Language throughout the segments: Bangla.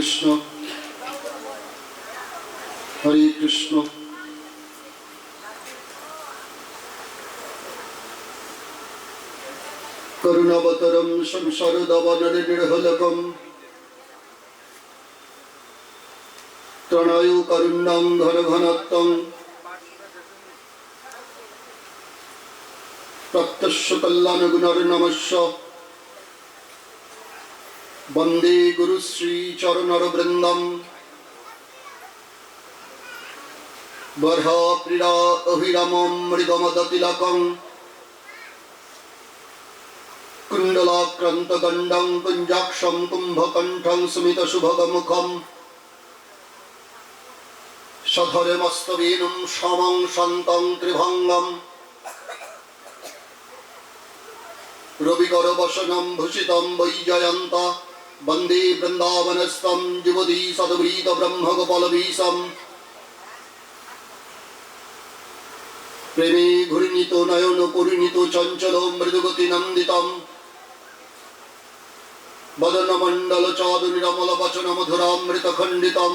কৃষ্ণ হরে কৃষ্ণ করুণাবতরম সংসারদবননির্হলকম ত্রণায়ু কারুণ্যং ঘন ঘনত্বং প্রত্যস্য কল্যাণ গুণর্নমস্য বন্দে গুরুশ্রী চরণরবৃন্দম বর্হ ক্রীড়া অভিরামম মৃগমদতিলকং কুণ্ডলাক্রান্তগণ্ডং কুঞ্জাক্ষং কুম্ভকণ্ঠং স্মিতশুভগমুখম সধরেমস্তবেনুম সমং শান্তং ত্রিভঙ্গম রবিকরবসনম ভূষিতম বৈজয়ন্ত বন্দে বৃন্দাবনস্থম যুবতী সদবৃত ব্রহ্মগোপালভীষম প্রেমে ঘূর্ণিত নয়ন পরিণীত চঞ্চল মৃদুগতি নন্দিতম বদনমণ্ডল চাদু নিরমল বচন মধুরামৃত খণ্ডিতম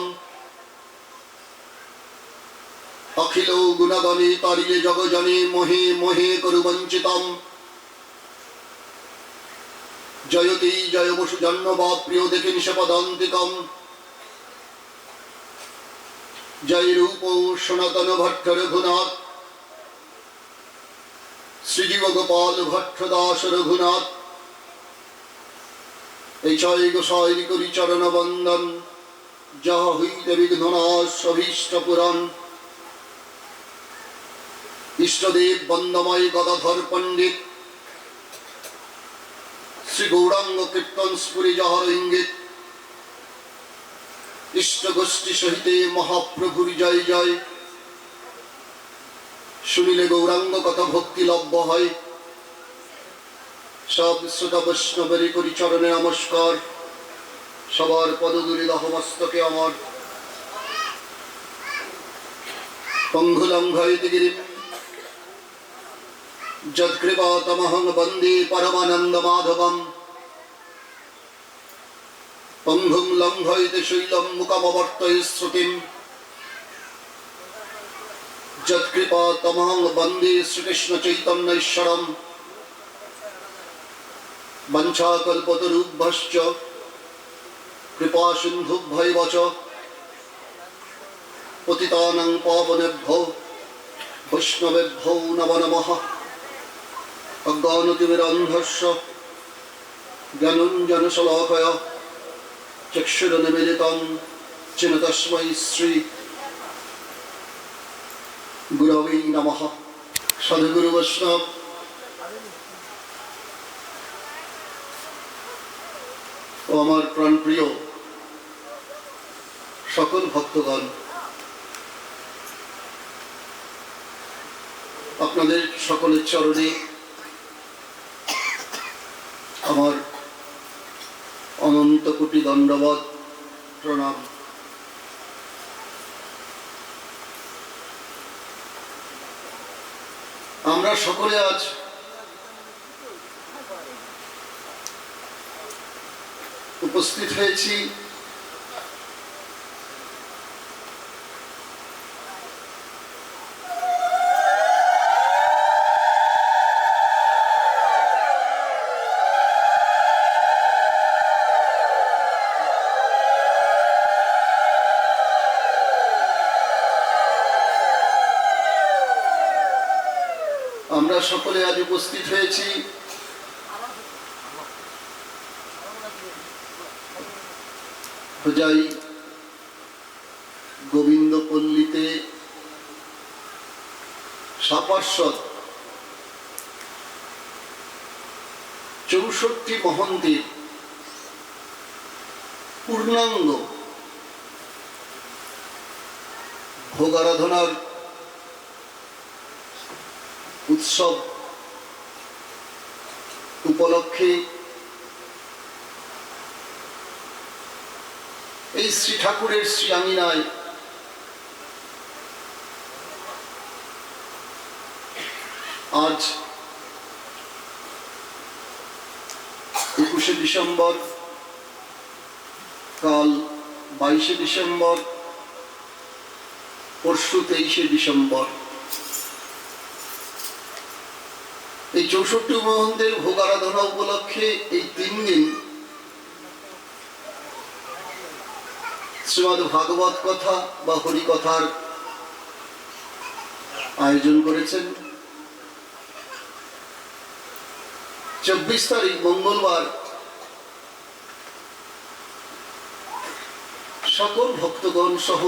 অখিল গুণগণে তারিয়ে জগজনে মোহে মোহে করু বঞ্চিতম জয়তি জয় বসু জন্মবাদ প্রিয় দেখে নিষপদান্তিকম জয় রূপ সনাতন ভট্ট রঘুনাথ শ্রীজীব গোপাল ভট্ট দাস রঘুনাথ এই ছয় গোসাই করি চরণ বন্দন যাহা হইতে বিঘ্ননাশ অভীষ্ট পুরাণ ইষ্টদেব বন্দময় গদাধর পণ্ডিত শ্রী গৌরাঙ্গ কীর্তন স্ফুরি যাহার ইঙ্গিত ইষ্ট গোষ্ঠী সহিতে মহাপ্রভুর জয় জয় শুনিলে গৌরাঙ্গ কথা ভক্তি লভ্য হয় সব শ্রোতা বৈষ্ণবের করি চরণে নমস্কার সবার পদধূলি দহমস্তকে আমার পঙ্গুলঙ্ঘয়তি গিরিম যৎকৃপাতমহং বন্দে পরমানন্দ মাধবম পঙ্গুম লঙ্ঘয়তি শৈলম মুকমবর্তয়ে শ্রুতিম যৎকৃপাতমহং বন্দে শ্রীকৃষ্ণ চৈতন্য ঈশ্বরম বঞ্ছাকল্পতরুভ্যশ্চ কৃপা সিন্ধুভ্যৈব চ পতিতানাং পাবনেভ্যো বৈষ্ণবেভ্যো নমো নমঃ অজ্ঞানতিমিরান্ধস্য জ্ঞানাঞ্জনশলাকয়া চক্ষুরুন্মীলিतं येन তস্मै শ্রী গুরবে নমঃ। সদ্গুরু বৈষ্ণব ও আমার প্রাণপ্রিয় সকল ভক্তগণ, আপনাদের সকলের চরণে আমার অনন্ত কোটি দণ্ডবৎ প্রণাম। আমরা সকলে আজ উপস্থিত হয়েছি আমরা সকলে আজ উপস্থিত হয়েছি হোজাই গোবিন্দপল্লীতে সাপার্ষদ 64 মহন্তের পূর্ণাঙ্গ ভোগারাধনার উৎসব উপলক্ষে এই শ্রী ঠাকুরের শ্রী আঙিনায় আজ 21শে ডিসেম্বর কাল 22শে ডিসেম্বর, পরশু 23শে ডিসেম্বর। এই 64 মহন্তের ভোগ আরাধনা উপলক্ষে এই 3 দিন শ্রীমদ্ ভাগবত কথা বা হরিকথার আয়োজন করেছেন। 24 তারিখ মঙ্গলবার সকল ভক্তগণ সহ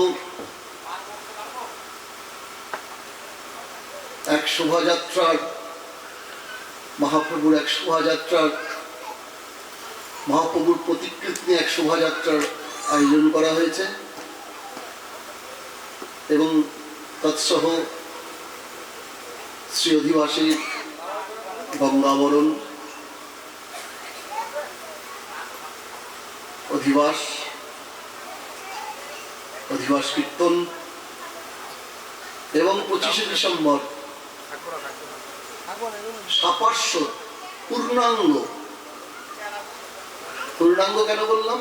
এক শোভাযাত্রার, মহাপ্রভুর এক শোভাযাত্রার, মহাপ্রভুর প্রতিকৃতি নিয়ে এক শোভাযাত্রার আয়োজন করা হয়েছে এবং তৎসহ শ্রী অধিবাসী গঙ্গাবরণ, অধিবাস কীর্তন এবং 25শে ডিসেম্বর সাপার্শ্ব পূর্ণাঙ্গ। পূর্ণাঙ্গ কেন বললাম?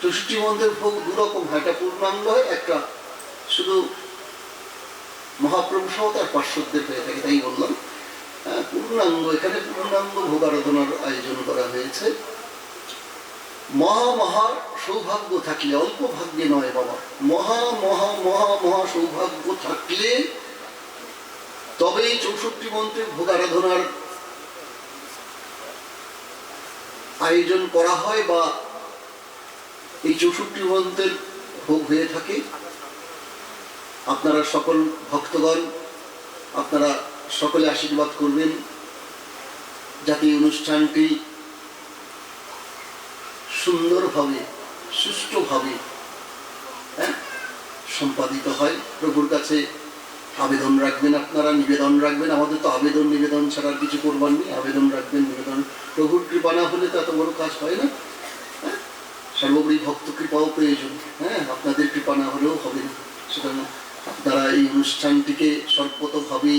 64 মন্ত্রের ভোগ দুরকম হয়, একটা পূর্ণাঙ্গ হয়, একটা শুধু মহাপ্রভু সহ তার পার্শ্বদের হয়ে থাকে, তাই বললাম পূর্ণাঙ্গ। এখানে পূর্ণাঙ্গ ভোগ আরাধনার আয়োজন করা হয়েছে। মহা মহা সৌভাগ্য থাকলে, অল্প ভাগ্যে নয় বাবা, মহা মহা মহা মহা সৌভাগ্য থাকলে তবেই 64 মন্ত্রের ভোগ আরাধনার আয়োজন করা হয় বা এই 64 মন্ত্রের ভোগ হয়ে থাকে। আপনারা সকল ভক্তগণ, আপনারা সকলে আশীর্বাদ করবেন যাতে এই অনুষ্ঠানটি সুন্দরভাবে, সুষ্ঠুভাবে সম্পাদিত হয়। প্রভুর কাছে আবেদন রাখবেন, আপনারা নিবেদন রাখবেন। আমাদের তো আবেদন নিবেদন ছাড়া কিছু করবার নেই। আবেদন রাখবেন, নিবেদন। প্রভুর কৃপা না হলে তো এত বড় কাজ হয় না। সর্বোপরি ভক্ত কৃপাও প্রয়োজন। আপনাদের কৃপা না হলেও হবে না। সুতরাং আপনারা এই অনুষ্ঠানটিকে সর্বতভাবে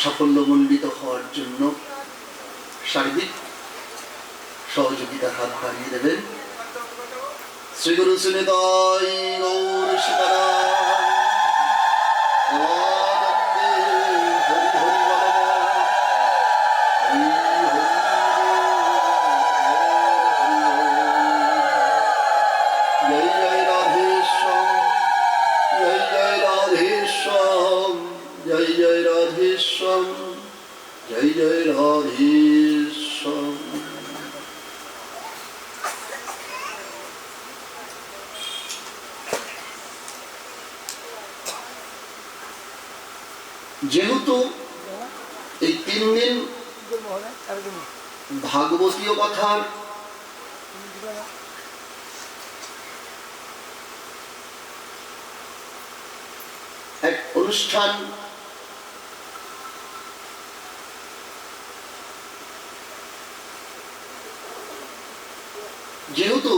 সাফল্যমণ্ডিত হওয়ার জন্য সার্বিক সহযোগিতার হাত বাড়িয়ে দেবেন। শ্রী গুরু সুনিতাই গৌর সীতারাম। জয় জয় রাধেশ্যাম, জয় জয় রাধেশ্যাম, জয় জয় রাধেশ্যাম, জয় জয় রাধেশ্যাম। যেহেতু এই 3 দিন ভাগবতীয় কথার এক অনুষ্ঠান, যেহেতু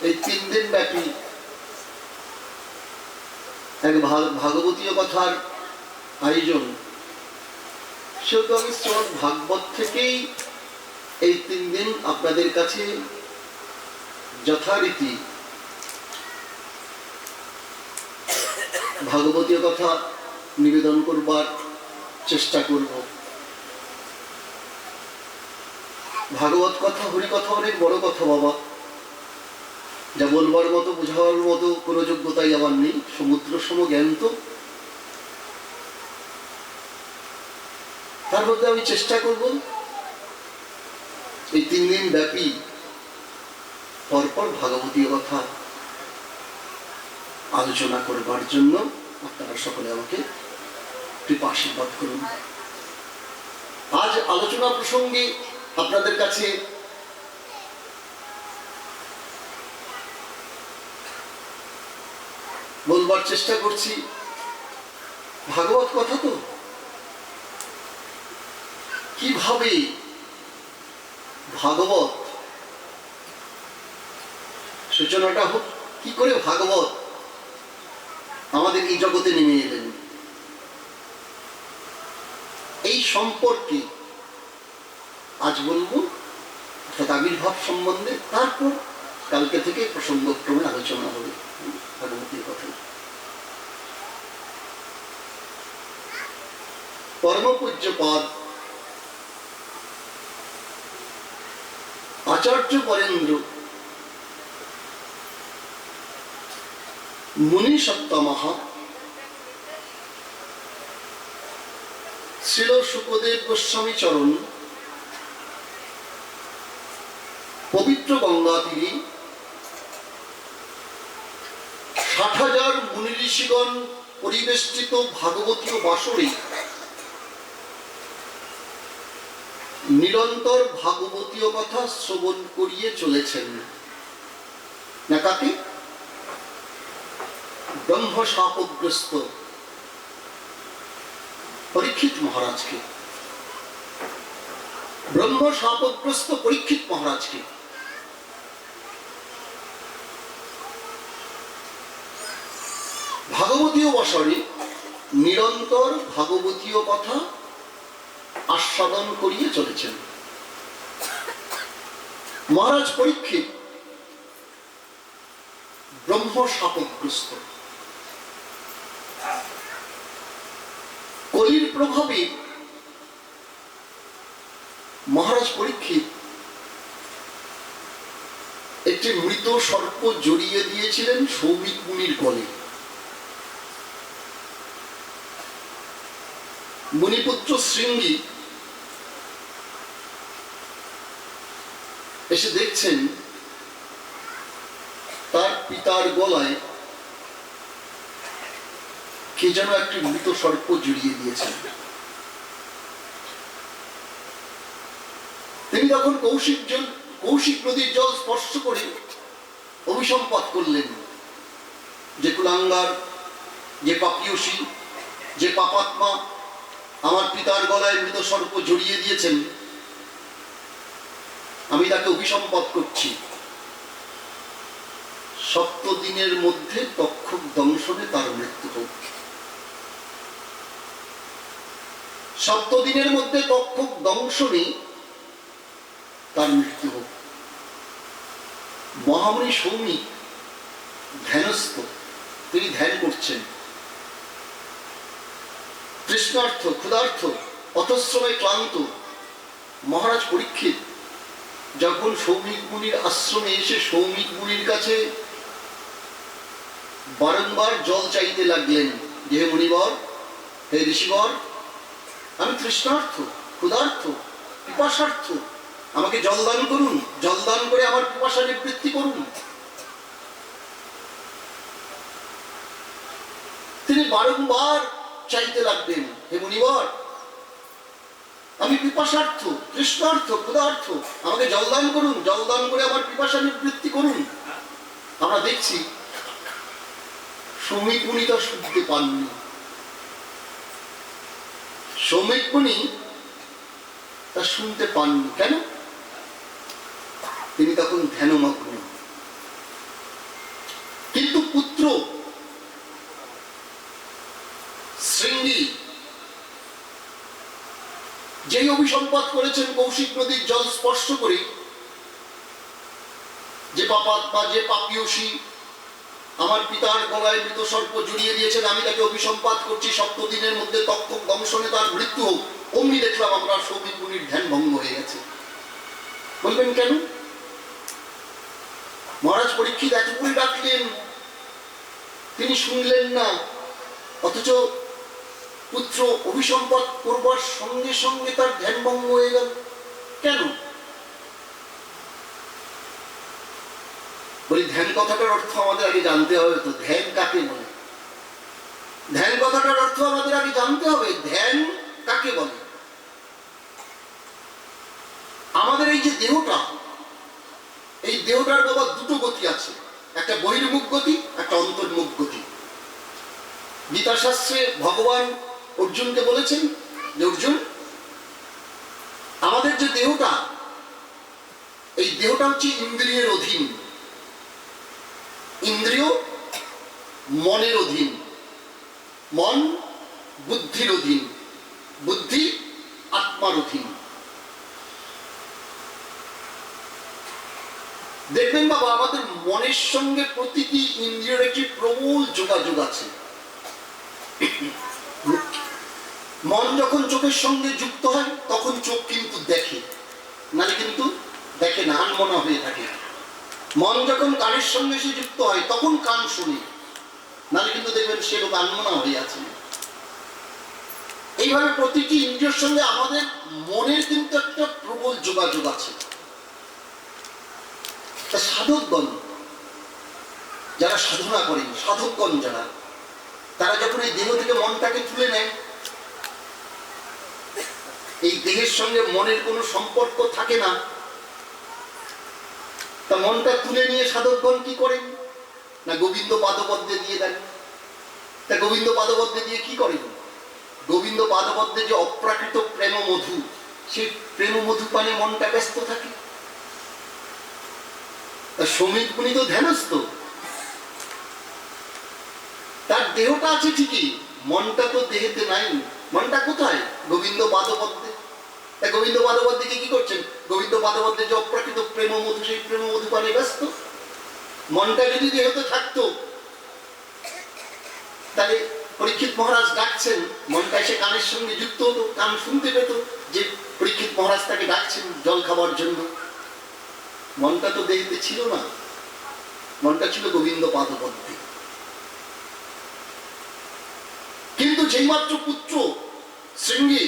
এই 3 দিন ব্যাপী এক ভাগবতীয় কথার আয়োজন, সেহেতু আমি শ্রীমদ্ ভাগবত থেকেই এই 3 দিন আপনাদের কাছে যথারীতি ভাগবতীয় কথা নিবেদন করবার চেষ্টা করব। ভাগবত কথা, হরিকথা অনেক বড় কথা বাবা, যা বলবার মতো, বোঝাবার মতো কোনো যোগ্যতাই আমার নেই। সমুদ্র সম জ্ঞান তো। তার মধ্যে আমি চেষ্টা করব এই 3 দিন ব্যাপী পরপর ভাগবতীয় কথা আলোচনা করবার জন্য। আপনারা সকলে আমাকে কৃপা আশীর্বাদ করুন। আজ আলোচনা প্রসঙ্গে আপনাদের কাছে বলবার চেষ্টা করছি, ভাগবত কথা তো কিভাবে ভাগবত সূচনাটা হোক, কি করে ভাগবত আমাদের এই জগতে নেমে এলেন, এই সম্পর্কে আজ বলবো। অর্থাৎ আবির্ভাব সম্বন্ধে তারপর কালকে থেকে প্রসঙ্গক্রমে আলোচনা হবে ভাগবতীর কথা। পরমপূজ্যপাদ আচার্য বরেন্দ্র মুনি সপ্তামহ শ্রীল শুকদেব গোস্বামী চরণ পবিত্র গঙ্গা তীরে ৬০,০০০ মুনি ঋষিগণ পরিবেষ্টিত ভাগবতীয় বাসরে নিরন্তর ভাগবতীয় কথা শ্রবণ করিয়ে চলেছেন। না কাকে? ব্রহ্ম শাপগ্রস্ত পরীক্ষিত মহারাজকে, ব্রহ্ম শাপগ্রস্ত পরীক্ষিত মহারাজকে। ভাগবতীয় বাসরে নিরন্তর ভাগবতীয় কথা আস্বাদন করিয়ে চলেছেন মহারাজ পরীক্ষিত ব্রহ্ম শাপগ্রস্ত। কলির প্রভাবে মহারাজ পরীক্ষিত একটি মৃত সর্প জড়িয়ে দিয়েছিলেন সৌমিক মুনির গলে। মুনিপুত্র শৃঙ্গী এসে দেখছেন তার পিতার গলায় কে যেন একটি মৃত সর্প জড়িয়ে দিয়েছেন। তিনি তখন কৌশিক নদীর জল স্পর্শ করে অভিসম্পাত করলেন যে কুলাঙ্গার, যে পাপিয়সী, যে পাপাত্মা আমার পিতার গলায় মৃত সর্প জড়িয়ে দিয়েছেন, আমি তাকে অভিসম্পাত করছি। 7 দিনের মধ্যে তক্ষক দংশনে তার মৃত্যু হোক। 7 দিনের মধ্যে তক্ষক দংশনে তার মৃত্যু হোক। মহামুনি সৌমিক ধ্যানস্থ, তিনি ধ্যান করছেন। তৃষ্ণার্থ, ক্ষুধার্থ, পথশ্রমে ক্লান্ত মহারাজ পরীক্ষিত যখন সৌমিক মুনির আশ্রমে এসে সৌমিক মুনির কাছে বারংবার জল চাইতে লাগলেন যে হে মুনিবর, হে ঋষিবর, আমি তৃষ্ণার্থ, ক্ষুধার্থ, পিপাসার্থ, আমাকে জলদান করুন, জলদান করে আমার পিপাসা নিবৃত্তি করুন। তিনি বারংবার চাইতে লাগলেন হে মুনিবর, আমি পিপাসার্থ, তৃষ্ণার্থ, ক্ষুধার্থ, আমাকে জলদান করুন, জলদান করে আমার পিপাসা নিবৃত্তি করুন। আমরা দেখছি সৌমিক মুনি তা শুনতে পাননি। সৌমিক মুনি তা শুনতে পাননি। কেন? তিনি তখন ধ্যানমগ্ন। কিন্তু পুত্র শৃঙ্গী যেই অভিসম্পাত করেছেন কৌশিক নদীর জল স্পর্শ করে, যে পাপাত্মা, যে পাপিয়সী আমার পিতার গলায় মৃত সর্প জড়িয়ে দিয়েছেন, আমি তাকে অভিসম্পাত করছি, 7 দিনের মধ্যে তক্ষক দংশনে তার মৃত্যু হোক। অমনি দেখলাম আমরা সৌমিক মুনির ধ্যান ভঙ্গ হয়ে গেছে। বলবেন কেন? মহারাজ পরীক্ষিত এতগুলি ডাকলেন, তিনি শুনলেন না, অথচ পুত্র অভিসম্পাত করবার সঙ্গে সঙ্গে তার ধ্যান ভঙ্গ হয়ে গেল। কেন? বলি ধ্যান কথাটার অর্থ আমাদের আগে জানতে হবে। তো ধ্যান কাকে বলে? ধ্যান কথাটার অর্থ আমাদের আগে জানতে হবে। ধ্যান কাকে বলে? আমাদের এই যে দেহটা, এই দেহটার বাবা 2টো গতি আছে, একটা বহির্মুখ গতি, একটা অন্তর্মুখ গতি। গীতা শাস্ত্রে ভগবান অর্জুনকে বলেছেন যে অর্জুন, আমাদের যে দেহটা, এই দেহটা হচ্ছে ইন্দ্রিয়ের অধীন। ইন্দ্রিয় মনের অধীন, মন বুদ্ধির অধীন, বুদ্ধি আত্মার অধীন। দেখবেন বাবা, আমাদের মনের সঙ্গে প্রতিটি ইন্দ্রিয়ের একটি প্রবল যোগাযোগ আছে। মন যখন চোখের সঙ্গে যুক্ত হয় তখন চোখ কিন্তু দেখে, নাহলে কিন্তু দেখে না, আনমনা হয়ে থাকে। মন যখন কানের সঙ্গে সে যুক্ত হয় তখন কান শুনে, নাহলে কিন্তু দেখবেন সে লোক আনমনা হয়ে আছে। এইভাবে প্রতিটি ইন্দ্রিয়ের সঙ্গে আমাদের মনের কিন্তু একটা প্রবল যোগাযোগ আছে। তা সাধকগণ যারা সাধনা করেন, সাধকগণ যারা, তারা যখন এই দেহ থেকে মনটাকে তুলে নেয়, এই দেহের সঙ্গে মনের কোনো সম্পর্ক থাকে না, তা মনটা তুলে নিয়ে সাধকগণ কি করেন না গোবিন্দ পাদপদ্মে দিয়ে দেন। তা গোবিন্দ পাদপদ্মে দিয়ে কি করেন? গোবিন্দ পাদপদ্মে যে অপ্রাকৃত প্রেম মধু, সেই প্রেম মধু পানে মনটা ব্যস্ত থাকে। তা শ্রমিক মুনি তো ধ্যানস্থ, তার দেহটা আছে ঠিকই, মনটা তো দেহেতে নাই। মনটা কোথায়? গোবিন্দ পাদপদ্মে। তা গোবিন্দ পাদপদ্মে কি করছেন? গোবিন্দ পাদপদ্মে যে অপ্রাকৃত প্রেম মধু, সেই প্রেম মধু পানে ব্যস্ত। মনটা যদি দেহতে থাকতো তাহলে পরীক্ষিত মহারাজ ডাকছেন, মনটা এসে কানের সঙ্গে যুক্ত হতো, কান শুনতে পেত যে পরীক্ষিত মহারাজ তাকে ডাকছেন জল খাবার জন্য। মনটা তো দেহতে ছিল না, মনটা ছিল গোবিন্দ পাদপদ্মে। কিন্তু যেইমাত্র পুত্র শৃঙ্গী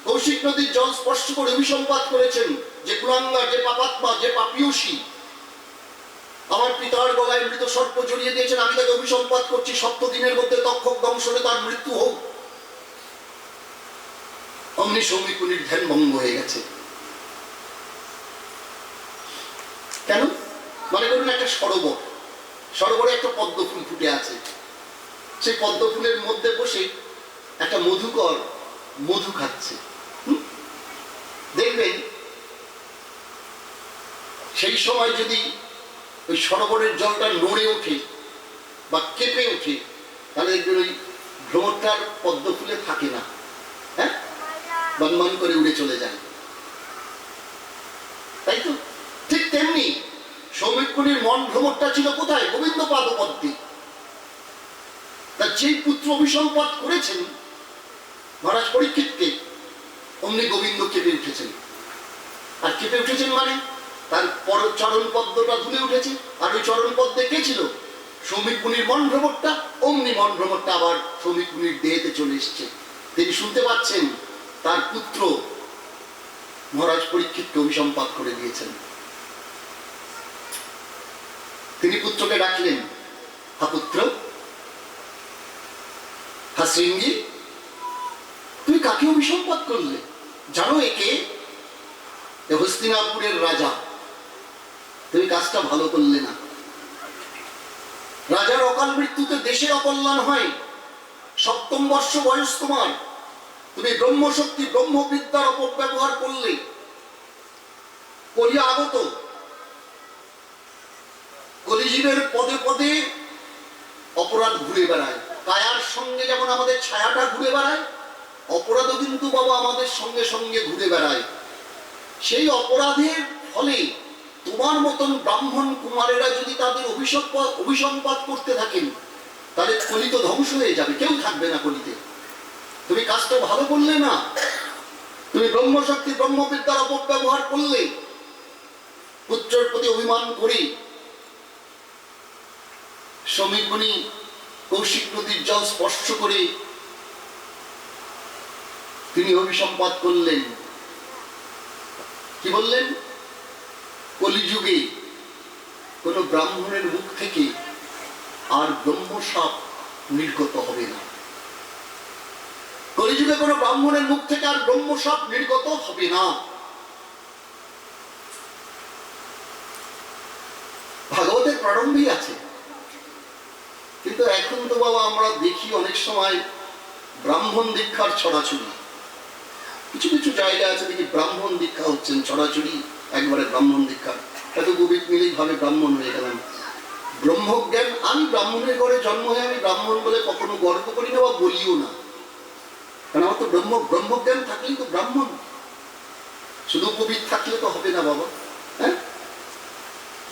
কৌশিক নদীর জল স্পর্শ করে অভিসম্পাত করেছেন, যে কুলাঙ্গার, যে পাপাত্মা, যে পাপিয়সী, আমার পিতার গলায় মৃত সর্প জড়িয়ে দিয়েছেন, আমি তাকে অভিসম্পাত করছি, 7 দিনের মধ্যে তক্ষক দংশনে তার মৃত্যু হোক। অমনি শ্রমিক মুনির ধ্যান ভঙ্গ হয়ে গেছে। কেন? মানে করুন একটা সরোবর, সরোবরে একটা পদ্ম ফুল ফুটে আছে, সেই পদ্ম ফুলের মধ্যে বসে একটা মধুকর মধু খাচ্ছে। দেখবেন সেই সময় যদি ওই সরোবরের জলটা নড়ে ওঠে বা কেঁপে ওঠে, তাহলে দেখবেন ওই ভ্রমরটার পদ্ম ফুলে থাকে না, হ্যাঁ, বনমান করে উড়ে চলে যায়, তাই তো? ঠিক তেমনি শ্রমিক মুনির মন ভ্রমরটা ছিল কোথায়? গোবিন্দ পাদপদ্মে। তার যেই পুত্র অভিসম্পাত করেছেন মহারাজ পরীক্ষিতকে, অমনি গোবিন্দ কেঁপে উঠেছেন। আর কেঁপে উঠেছেন মানে তার পর চরণ পদ্মটা ধুলে উঠেছে। আর ওই চরণ পদ্মে কে ছিল? শ্রমিক মুনির মন ভ্রমরটা। অমনি মন ভ্রমরটা আবার শ্রমিক মুনির দেহেতে চলে এসছে। তিনি শুনতে পাচ্ছেন তার পুত্র মহারাজ পরীক্ষিতকে অভিসম্পাত করে দিয়েছেন। তিনি পুত্রকে ডাকলেন, হা পুত্র, হা শৃঙ্গী, তুমি কাকে অভিসম্পাত করলে? জানো একে? হস্তিনাপুরের রাজা। তুমি কাজটা ভালো করলে না। রাজার অকাল মৃত্যুতে দেশের অকল্যাণ হয়। 7ম বর্ষ বয়স তোমার, তুমি ব্রহ্মশক্তি ব্রহ্মবিদ্যার অপব্যবহার করলে। কলি আগত, কলিজীবের পদে পদে অপরাধ ঘুরে বেড়ায়। কায়ার সঙ্গে যেমন আমাদের ছায়াটা ঘুরে বেড়ায়, অপরাধও কিন্তু বাবা আমাদের সঙ্গে সঙ্গে ঘুরে বেড়ায়। সেই অপরাধের ফলে তোমার মতন ব্রাহ্মণ কুমারেরা যদি তাদের অভিসম্পাত করতে থাকেন, তাহলে কলি তো ধ্বংস হয়ে যাবে, কেউ থাকবে না কলিতে। তুমি কাজটা ভালো করলে না, তুমি ব্রহ্মশক্তি ব্রহ্মবিদ্যার অপব্যবহার করলে। পুত্রের প্রতি অভিমান করে শ্রমিক মুনি কৌশিক নদীর জল স্পর্শ করে তিনি অভিসম্পাত করলেন। কি বললেন? কলিযুগে কোন ব্রাহ্মণের মুখ থেকে আর ব্রহ্মসাপ নির্গত হবে না। কলিযুগে কোন ব্রাহ্মণের মুখ থেকে আর ব্রহ্মসাপ নির্গত হবে না। ভাগবতের প্রারম্ভেই আছে। কিন্তু এখন তো বাবা আমরা দেখি অনেক সময় ব্রাহ্মণ দীক্ষার ছড়াছড়ি। কিছু কিছু জায়গা আছে দেখি ব্রাহ্মণ দীক্ষা হচ্ছেন ছড়াছড়ি, একবারে ব্রাহ্মণ দীক্ষা। এত গোবিন্দ মিলেই ভাবে ব্রাহ্মণ হয়ে গেলাম। ব্রহ্মজ্ঞান, আমি ব্রাহ্মণের ঘরে জন্ম হয়ে আমি ব্রাহ্মণ বলে কখনো গর্ব করি না বা বলিও না, কারণ আমার তো ব্রহ্মজ্ঞান থাকলেই তো ব্রাহ্মণ। শুধু কবির থাকলে তো হবে না বাবা, হ্যাঁ?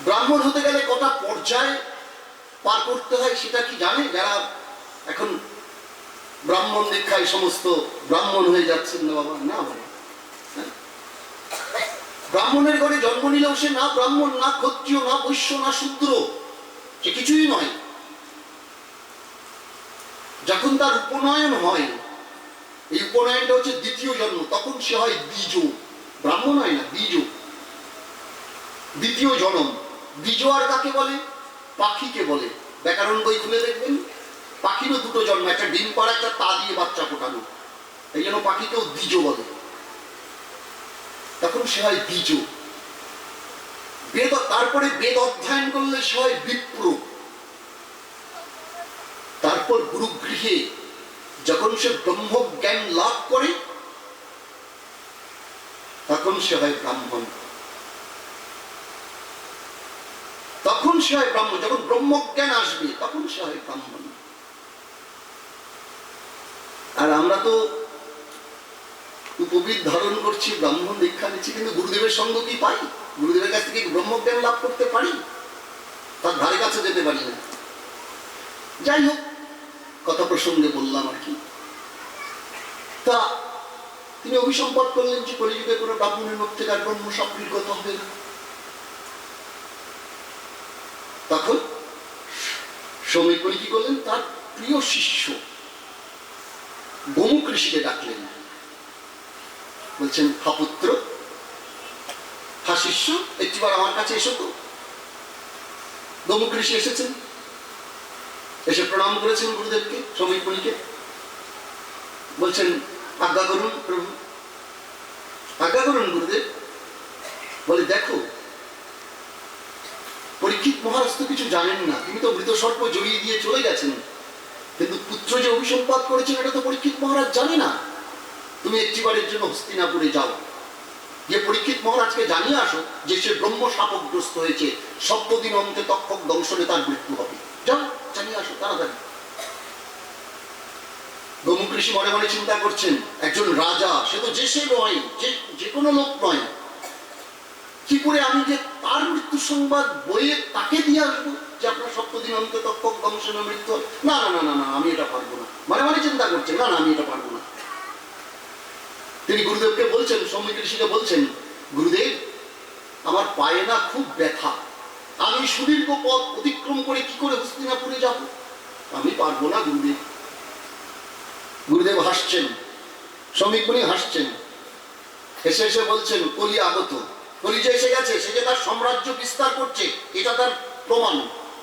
ব্রাহ্মণ হতে গেলে কটা পর্যায়ে পার করতে হয় সেটা কি জানে যারা এখন ব্রাহ্মণ দীক্ষায় সমস্ত ব্রাহ্মণ হয়ে যাচ্ছেন? না বাবা, না বাবা। ব্রাহ্মণের ঘরে জন্ম নিলেও সে না ব্রাহ্মণ, না ক্ষত্রিয়, না বৈশ্য, না শূদ্র, সে কিছুই নয়। যখন তার উপনয়ন হয়, এই উপনয়নটা হচ্ছে দ্বিতীয় জন্ম, তখন সে হয় দ্বিজ। ব্রাহ্মণ হয় না, দ্বিজ, দ্বিতীয় জন্ম। দ্বিজ আর কাকে বলে? পাখিকে বলে। ব্যাকরণ বই খুলে দেখবেন, পাখিরও দুটো জন্ম, একটা ডিম পাড়া, একটা তা দিয়ে বাচ্চা ফোটানো। এই জন্য পাখিকেও দ্বিজ বলে। তখন সে হয় দ্বিজ। তারপরে বেদ অধ্যয়ন করলে সে হয় বিপ্র। তারপর গুরুগৃহে যখন সে ব্রহ্মজ্ঞান লাভ করে তখন সে হয় ব্রাহ্মণ। তখন সে হয় ব্রাহ্মণ। যখন ব্রহ্মজ্ঞান আসবে তখন সে হয় ব্রাহ্মণ। আর আমরা তো উপবিদ ধারণ করছি, ব্রাহ্মণ দীক্ষা নিচ্ছি, কিন্তু গুরুদেবের সঙ্গ কি পাই? গুরুদেবের কাছ থেকে ব্রহ্মজ্ঞান লাভ করতে পারি? তার ধারে কাছে যেতে পারি না। যাই হোক, কথা প্রসঙ্গে বললাম আর কি। তা তিনি অভিসম্পাদ করলেন যে কলিযুগে কোনো ব্রাহ্মণের মুখ থেকে আর ব্রহ্ম শব্দ নির্গত হবে না। তখন সৌমিত্রী কি করলেন? তার প্রিয় শিষ্য গোমুখ ঋষিকে ডাকলেন। বলছেন, হা পুত্র, হা শিষ্য, একটিবার আমার কাছে এসো তো। গোমুখ ঋষি এসেছেন, এসে প্রণাম করেছেন গুরুদেবকে, সৌমিত্রীকে। বলছেন, আজ্ঞা করুন প্রভু, আজ্ঞা করুন গুরুদেব। বলে, দেখো, পরীক্ষিত মহারাজ তো কিছু জানেন না, তিনি তো মৃত সর্প জড়িয়ে দিয়ে চলে গেছেন, কিন্তু পুত্র যে অভিসম্পাদ করেছেন এটা তো পরীক্ষিত মহারাজ জানে না। তুমি একটিবারের জন্য হস্তিনাপুরে যাও, যে পরীক্ষিত মহারাজকে জানিয়ে আসো যে সে ব্রহ্ম শাপগ্রস্ত হয়েছে, 7 দিন অন্তে তক্ষক দংশনে তার মৃত্যু হবে। যাও, জানিয়ে আসো তাড়াতাড়ি। গোমুখ ঋষি মনে মনে চিন্তা করছেন, একজন রাজা, সে তো সে নয়, যে কোনো লোক নয়, কি করে আমি যে তার মৃত্যু সংবাদ বইয়ে তাকে দিয়ে আসবো যে আপনার 7 দিন অন্তে তক্ষক দংশনে মৃত্যু হবে? না না না না না, আমি এটা পারবো না। মনে মনে চিন্তা করছেন, না না, আমি এটা পারবো না। তিনি গুরুদেবকে বলছেন, সৌমিক ঋষিকে বলছেন, গুরুদেব, আমার পায়ে না খুব ব্যথা, আমি সুদীর্ঘ পথ অতিক্রম করে কি করে হস্তিনাপুরে যাব? আমি পারবো না গুরুদেব। গুরুদেব হাসছেন, সৌমিক মুনি হাসছেন, হেসে হেসে বলছেন, কলি আগত, কলি যে এসে গেছে, সে যে তার সাম্রাজ্য বিস্তার করছে, এটা তার প্রমাণ।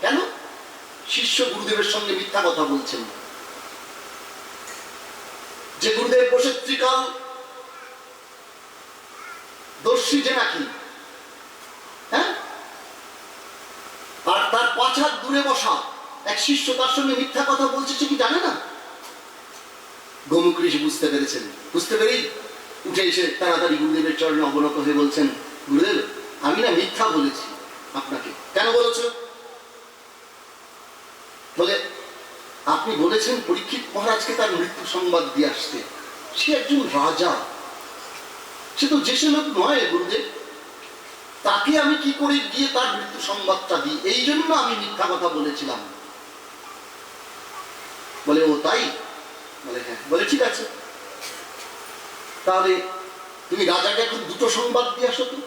কেন? শিষ্য গুরুদেবের সঙ্গে মিথ্যা কথা বলছেন। যে গুরুদেব বসে ত্রিকাল দর্শী যে নাকি, হ্যাঁ, আর তার 5 হাত দূরে বসা এক শিষ্য তার সঙ্গে মিথ্যা কথা বলছে, সে কি জানে না? গোমুখ ঋষি বুঝতে পেরেছেন। বুঝতে পেরেই উঠে এসে তাড়াতাড়ি গুরুদেবের চরণে অবনত হয়ে বলছেন, গুরুদেব, আমি না মিথ্যা বলেছি আপনাকে। কেন বলেছ? বলে, আপনি বলেছেন পরীক্ষিত মহারাজকে তার মৃত্যু সংবাদ দিয়ে আসতে। সে একজন রাজা, সে তো যে লোক নয় গুরুদেব, তাকে আমি কি করে গিয়ে তার মৃত্যু সংবাদটা দিই? এই জন্য আমি মিথ্যা কথা বলেছিলাম। বলে, ও তাই? বলে, হ্যাঁ। বলে, ঠিক আছে, তাহলে তুমি রাজাকে এখন 2টো সংবাদ দিয়ে আসো তো।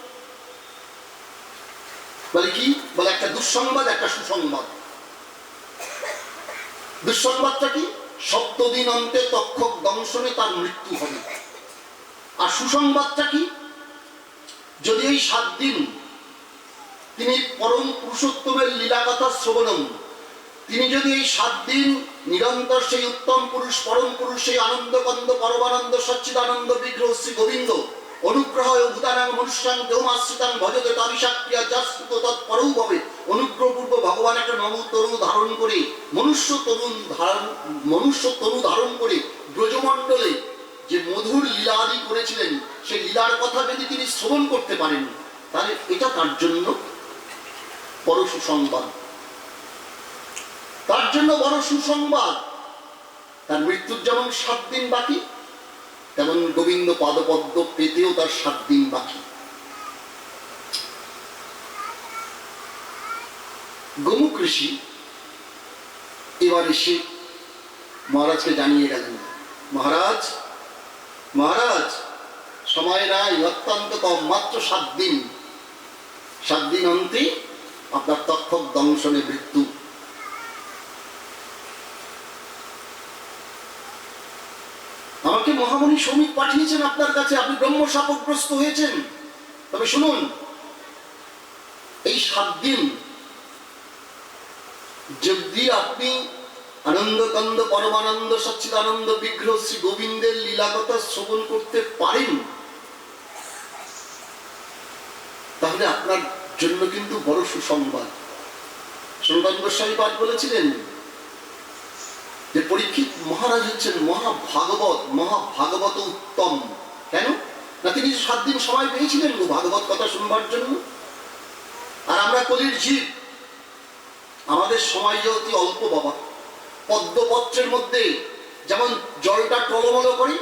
বলে, কি? বলে, একটা দুঃসংবাদ, একটা সুসংবাদ। দুঃসংবাদটা কি? 7 দিন অন্তে তক্ষক দংশনে তার মৃত্যু হবে। আর সুসংবাদটা কি? যদি এই 7 দিন তিনি পরম পুরুষোত্তমের লীলাকথা শ্রবণম, তিনি যদি এই 7 দিন নিরন্তর সেই উত্তম পুরুষ, পরম পুরুষ, সেই আনন্দকন্দ পরমানন্দ সচ্চিদানন্দ বিগ্রহ শ্রী গোবিন্দ অনুগ্রহ ভূতানাং মনুষ্যাং দেহমাশ্রিতাং ভজতে তাবিষাক্রিয়া যাস্তুত তৎপরৌ ভবে, অনুগ্রহপূর্ব ভগবান একটা তরু ধারণ করে, মনুষ্য তরু ধারণ করে ব্রজমণ্ডলে যে মধুর লীলা আদি করেছিলেন, সেই লীলার কথা যদি তিনি শ্রবণ করতে পারেন, তাহলে এটা তার জন্য বড় সুসংবাদ। তার জন্য বড় সুসংবাদ। তার মৃত্যুর যেমন 7 দিন বাকি, তেমন গোবিন্দ পাদপদ্ম পেতেও তার 7 দিন বাকি। গোমুখ ঋষি এবার এসে মহারাজকে জানিয়ে গেলেন, মহারাজ মহারাজ সময় নাই, অত্যন্ত কম, মাত্র 7 দিন, 7 দিন অন্তে আপনার তক্ষক দংশনে মৃত্যু। আমাকে মহামণি সৌমিক পাঠিয়েছেন আপনার কাছে, আপনি ব্রহ্ম শাপগ্রস্ত হয়েছেন। তবে শুনুন, এই 7 দিন যদি আপনি আনন্দকন্দ পরমানন্দ সচ্চিদানন্দ বিগ্রহ শ্রী গোবিন্দের লীলা কথা শ্রবণ করতে পারেন, তাহলে আপনার জন্য কিন্তু বড় সুসংবাদ। সনাতন গোস্বামী পাঠ বলেছিলেন যে পরীক্ষিত মহারাজ হচ্ছেন মহাভাগবত উত্তম। কেন না, তিনি 7 দিন সময় পেয়েছিলেন ভাগবত কথা শুনবার জন্য। আর আমরা কলির জীব, আমাদের সময় যে অতি অল্প বাবা। পদ্মপত্রের মধ্যে যেমন জলটা টলমল করে,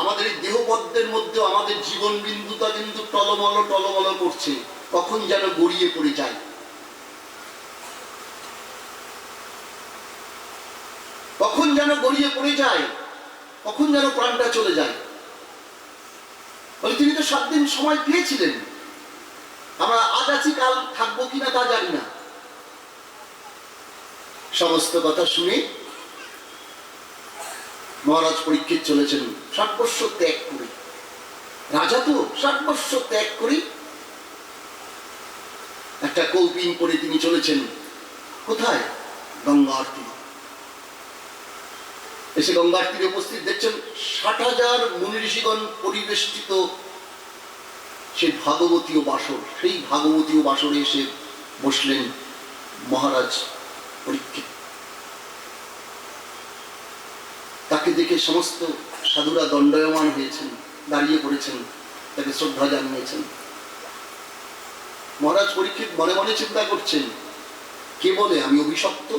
আমাদের এই দেহপদ্মের মধ্যে আমাদের জীবন বিন্দুটা কিন্তু টলমল করছে, কখন যেন গড়িয়ে পড়ে যায়। কখন যেন গড়িয়ে পড়ে যায়, কখন যেন প্রাণটা চলে যায়। বলে তিনি তো 7 দিন সময় পেয়েছিলেন, আমরা আজ আছি কাল থাকবো কিনা তা জানি না। সমস্ত কথা শুনে মহারাজ পরীক্ষিত চলেছেন 60 বৎসর ত্যাগ করে। রাজা তো 60 বৎসর ত্যাগ করে একটা কৌপিন করে তিনি চলেছেন কোথায়? গঙ্গার তীরে। এসে গঙ্গার তীরে উপস্থিত দেখছেন 60,000 মুনি ঋষিগণ পরিবেষ্টিত সেই ভাগবতীয় বাসর। সেই ভাগবতীয় বাসরে এসে বসলেন মহারাজ পরীক্ষিত। তাকে দেখে সমস্ত সাধুরা দণ্ডায়মান হয়েছেন, দাঁড়িয়ে পড়েছেন, তাকে শ্রদ্ধা জানিয়েছেন। মহারাজ পরীক্ষিত মনে মনে চিন্তা করছেন, কে বলে আমি অভিশপ্ত?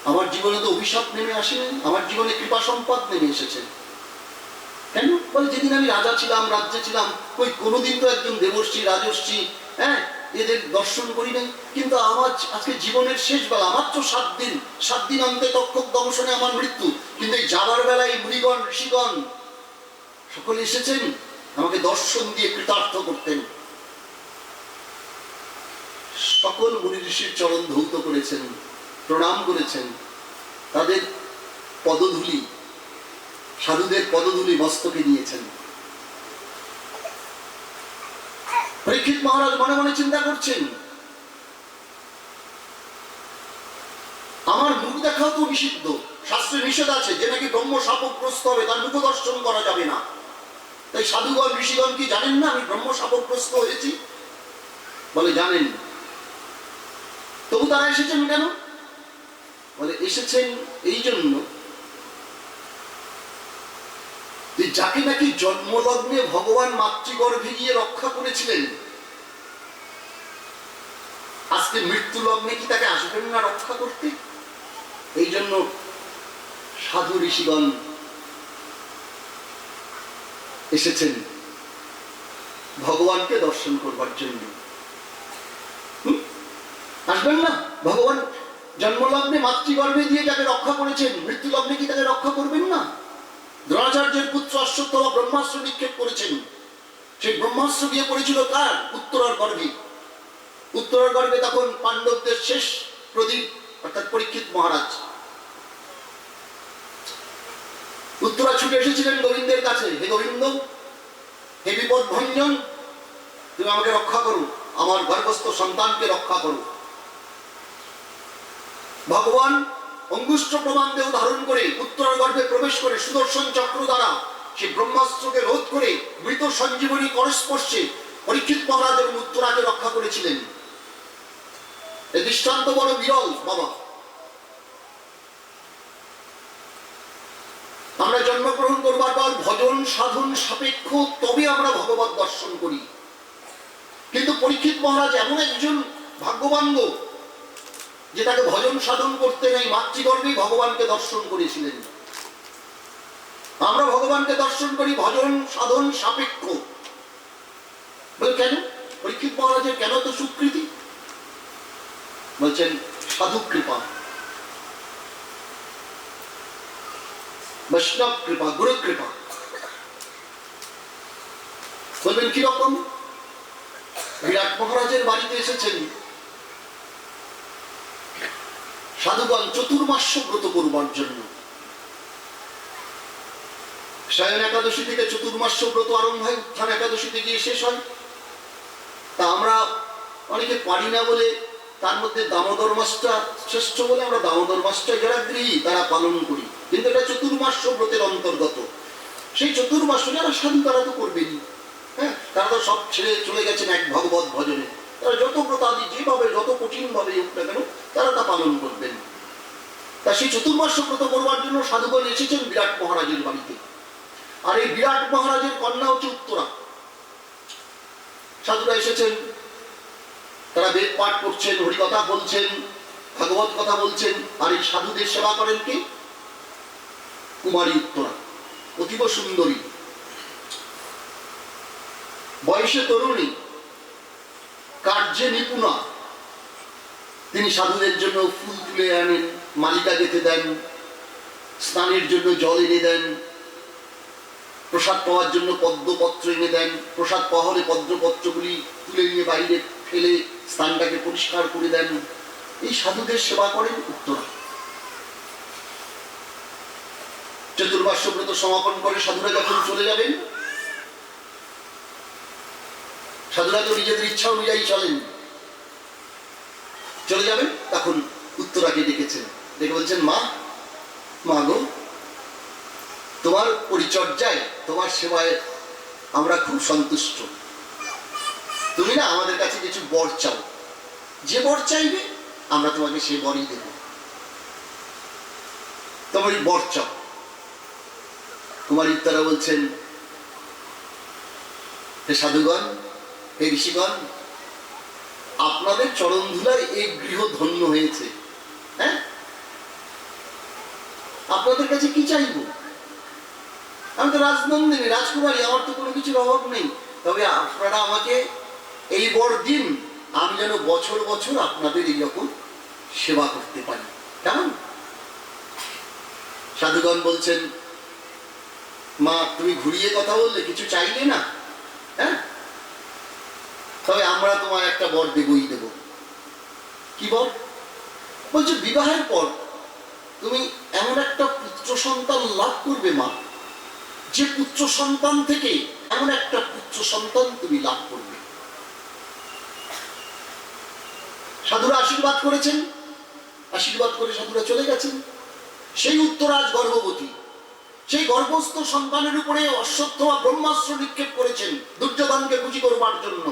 আমার জীবনে তো অভিশাপ নেমে আসেনি, আমার জীবনে কৃপা সম্পদ নেমে এসেছে। কেন? বলে যেদিন আমি রাজা ছিলাম, রাজ্যে ছিলাম, ওই কোনোদিন তো একজন দেবর্ষি রাজর্ষি এদের দর্শন করি নাই। কিন্তু আমার আজকে জীবনের শেষ বেলা, মাত্র 7 দিন, 7 দিন অন্তে তক্ষক দংশনে আমার মৃত্যু। কিন্তু এই যাবার বেলায় মুনিগণ ঋষিগণ সকলে এসেছেন আমাকে দর্শন দিয়ে কৃতার্থ করতেন। সকল মুনি ঋষির চরণ ধৌত করেছেন, প্রণাম করেছেন, তাদের পদধূলি, সাধুদের পদধূলি মস্তকে নিয়েছেন। পরীক্ষিত মহারাজ মনে মনে চিন্তা করছেন, আমার মুখ দেখাও তো নিষিদ্ধ, শাস্ত্রে নিষেধ আছে যে নাকি ব্রহ্ম শাপগ্রস্ত হবে তার মুখ দর্শন করা যাবে না। তাই সাধুগণ ঋষিগণ কি জানেন না আমি ব্রহ্ম শাপগ্রস্ত হয়েছি? বলে জানেন। তবু তারা এসেছেন কেন? বলে এসেছেন এই জন্য যে যাকে নাকি জন্মলগ্নে ভগবান মাতৃগর্ভে গিয়ে রক্ষা করেছিলেন, আজকে মৃত্যু লগ্নে কি তাকে আসবেন না রক্ষা করতে? এই জন্য সাধু ঋষিগণ এসেছেন ভগবানকে দর্শন করবার জন্য। আসবেন না? ভগবান জন্মলগ্নে মাতৃগর্ভে দিয়ে যাকে রক্ষা করেছেন, মৃত্যু লগ্নে কি তাকে রক্ষা করবেন না? দ্রোণাচার্যের পুত্র অশ্বত্থামা ব্রহ্মাস্ত্র নিক্ষেপ করেছেন, সেই ব্রহ্মাস্ত্র গিয়ে পড়েছিল কার? উত্তরার গর্ভে। উত্তরার গর্ভে তখন পাণ্ডবদের শেষ প্রদীপ অর্থাৎ পরীক্ষিত মহারাজ। উত্তরা ছুটে এসেছিলেন গোবিন্দের কাছে, হে গোবিন্দ, হে বিপদ ভঞ্জন, তুমি আমাকে রক্ষা করো, আমার গর্ভস্থ সন্তানকে রক্ষা করো। ভগবান অঙ্গুষ্ঠ প্রমাণ দেহ ধারণ করে উত্তরার গর্ভে প্রবেশ করে সুদর্শন চক্র দ্বারা সেই ব্রহ্মাস্ত্রকে রোধ করে মৃত সঞ্জীবনী করস্পর্শে পরীক্ষিত মহারাজ এবং উত্তরাকে রক্ষা করেছিলেন। এই দৃষ্টান্ত বড় বিরল বাবা। আমরা জন্মগ্রহণ করবার পর ভজন সাধন সাপেক্ষ তবে আমরা ভগবত দর্শন করি। কিন্তু পরীক্ষিত মহারাজ এমন একজন ভাগ্যবান গো যে তাকে ভজন সাধন করতে নেই, মাতৃগর্ভেই ভগবানকে দর্শন করেছিলেন। আমরা ভগবানকে দর্শন করি ভজন সাধন সাপেক্ষ। বল কেন? পরীক্ষিত মহারাজের কেন তো স্বীকৃতি? বলছেন সাধু কৃপা, বৈষ্ণব কৃপা, গুরু কৃপা। বলবেন কিরকম? বিরাট মহারাজের বাড়িতে এসেছেন সাধুগণ চতুর্মাস্য ব্রত করবার জন্য। সায়ন একাদশী থেকে চতুর্মাস্য ব্রত আরম্ভ হয়, উত্থান একাদশীতে গিয়ে শেষ হয়। তা আমরা অনেকে পারি না বলে, তার মধ্যে দামোদর মাসটা শ্রেষ্ঠ বলে আমরা দামোদর মাসটা যারা গৃহী তারা পালন করি, কিন্তু এটা চতুর্মাস্য ব্রতের অন্তর্গত। সেই চতুর্মাস্য যারা সাধু তারা তো করবেনই, হ্যাঁ, তারা তো সব ছেড়ে চলে গেছেন এক ভগবত ভজনে। তারা যত ব্রত আদি যেভাবে যত কঠিন ভাবে হোক না কেন তারা তা পালন করবেন। তা সেই চতুর্মাস্য ব্রত করবার জন্য সাধুগণ এসেছেন বিরাট মহারাজের বাড়িতে। আর এই বিরাট মহারাজের কন্যা হচ্ছে উত্তরা। সাধুরা এসেছেন, তারা বেদ পাঠ করছেন, হরিকথা বলছেন, ভাগবত কথা বলছেন। আর এই সাধুদের সেবা করেন কে? কুমারী উত্তরা, অতীব সুন্দরী, বয়সে তরুণী, কার্যে নিপুণা। তিনি সাধুদের জন্য ফুল তুলে আনেন, মালিকা গেঁথে দেন, স্নানের জন্য জল এনে দেন, প্রসাদ পাওয়ার জন্য পদ্মপত্র এনে দেন। প্রসাদ পাওয়া হলে পদ্মপত্রগুলি তুলে নিয়ে বাইরে ফেলে স্থানটাকে পরিষ্কার করে দেন। এই সাধুদের সেবা করেন উত্তরা। চতুর্মাস্য ব্রত সমাপন করে সাধুরা যখন চলে যাবেন, সাধুরা তো নিজেদের ইচ্ছা অনুযায়ী চলেন, চলে যাবেন, তখন উত্তরাকে ডেকেছেন, ডেকে বলছেন, মা, মা গো, তোমার পরিচর্যায়, তোমার সেবায় আমরা খুব সন্তুষ্ট। তুমি না আমাদের কাছে কিছু বর চাও, যে বর চাইবে আমরা তোমাকে সে বরই দেব, তোমার বর চাও। কুমারী উত্তরা বলছেন, হে সাধুগণ, হে ঋষিগণ, আপনাদের চরণ ধুলায় এই গৃহ ধন্য হয়েছে। হ্যাঁ, আপনাদের কাছে কি চাইব? আমি তো রাজনন্দিনী, রাজকুমারী, আমার তো কোনো কিছুর অভাব নেই। তবে আপনারা আমাকে এই বর দিন, আমি যেন বছর বছর আপনাদের এইরকম সেবা করতে পারি। কেমন? সাধুগণ বলছেন, মা, তুমি ঘুরিয়ে কথা বললে, কিছু চাইলে না। হ্যাঁ, তবে আমরা তোমার একটা বর দেবই দেব। কি বর? বলছে, বিবাহের পর তুমি এমন একটা পুত্র সন্তান লাভ করবে মা, যে পুত্র সন্তান থেকে এমন একটা পুত্র সন্তান তুমি লাভ করবে। সাধুরা আশীর্বাদ করেছেন, আশীর্বাদ করে সাধুরা চলে গেছেন। সেই উত্তরাজ গর্ভবতী, সেই গর্ভস্থ সন্তানের উপরে অশ্বত্থমা ব্রহ্মাস্ত্র নিক্ষেপ করেছেন দুর্যোধনকে খুশি করবার জন্য।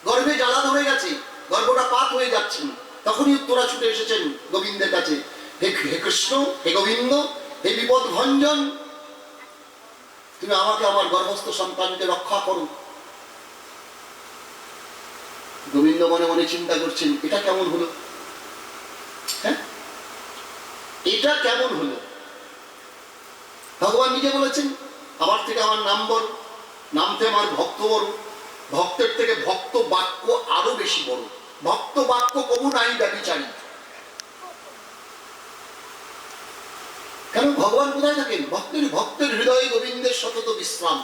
গর্ভে জ্বালা ধরে গেছে, গর্ভটা পাত হয়ে যাচ্ছেন। তখনই উত্তরা ছুটে এসেছেন গোবিন্দের কাছে, হে কৃষ্ণ, হে গোবিন্দ, হে বিপদ ভঞ্জন, তুমি আমাকে আমার গর্ভস্থ সন্তানকে রক্ষা করো। গোবিন্দ মনে মনে চিন্তা করছেন, এটা কেমন হলো? হ্যাঁ, এটা কেমন হলো? ভগবান নিজে বলেছেন, আমার থেকে আমার নাম বড়, নাম থেকে আমার ভক্ত বড়, ভক্তের থেকে ভক্ত বাক্য আরো বেশি বড়। ভক্ত বাক্য কবু নাই ব্যভিচারী। কেন? ভগবান কোথায় থাকেন? ভক্তের হৃদয়ে গোবিন্দের সতত বিশ্রাম।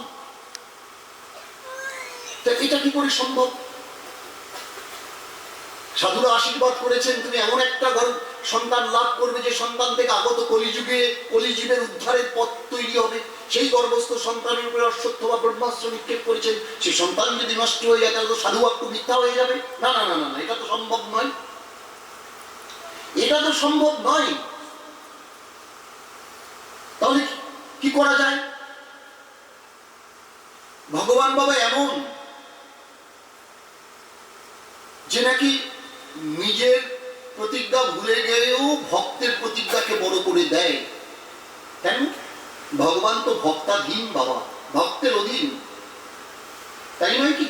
এটা কি করে সম্ভব? সাধুরা আশীর্বাদ করেছেন, তুমি এমন একটা সন্তান লাভ করবে যে সন্তান থেকে আগত কলিজীবের উদ্ধারের পথ তৈরি হবে। সেই গর্ভস্থ সন্তানের উপরে অশ্বত্থমা ব্রহ্মাস্ত্র নিক্ষেপ করেছেন। সেই সন্তান যদি নষ্ট হয়ে যায় তাহলে তো সাধু বাক্য মিথ্যা হয়ে যাবে। না না না না, এটা তো সম্ভব নয়, এটা তো সম্ভব নয়। তাহলে কি করা যায়? ভগবান বাবা এমন যে নাকি নিজের প্রতিজ্ঞা ভুলে গেলেও ভক্তের প্রতিজ্ঞাকে বড় করে দেয়। কেন? ভগবান তো ভক্তাধীন বাবা, ভক্তের অধীন, তাই নয় কি?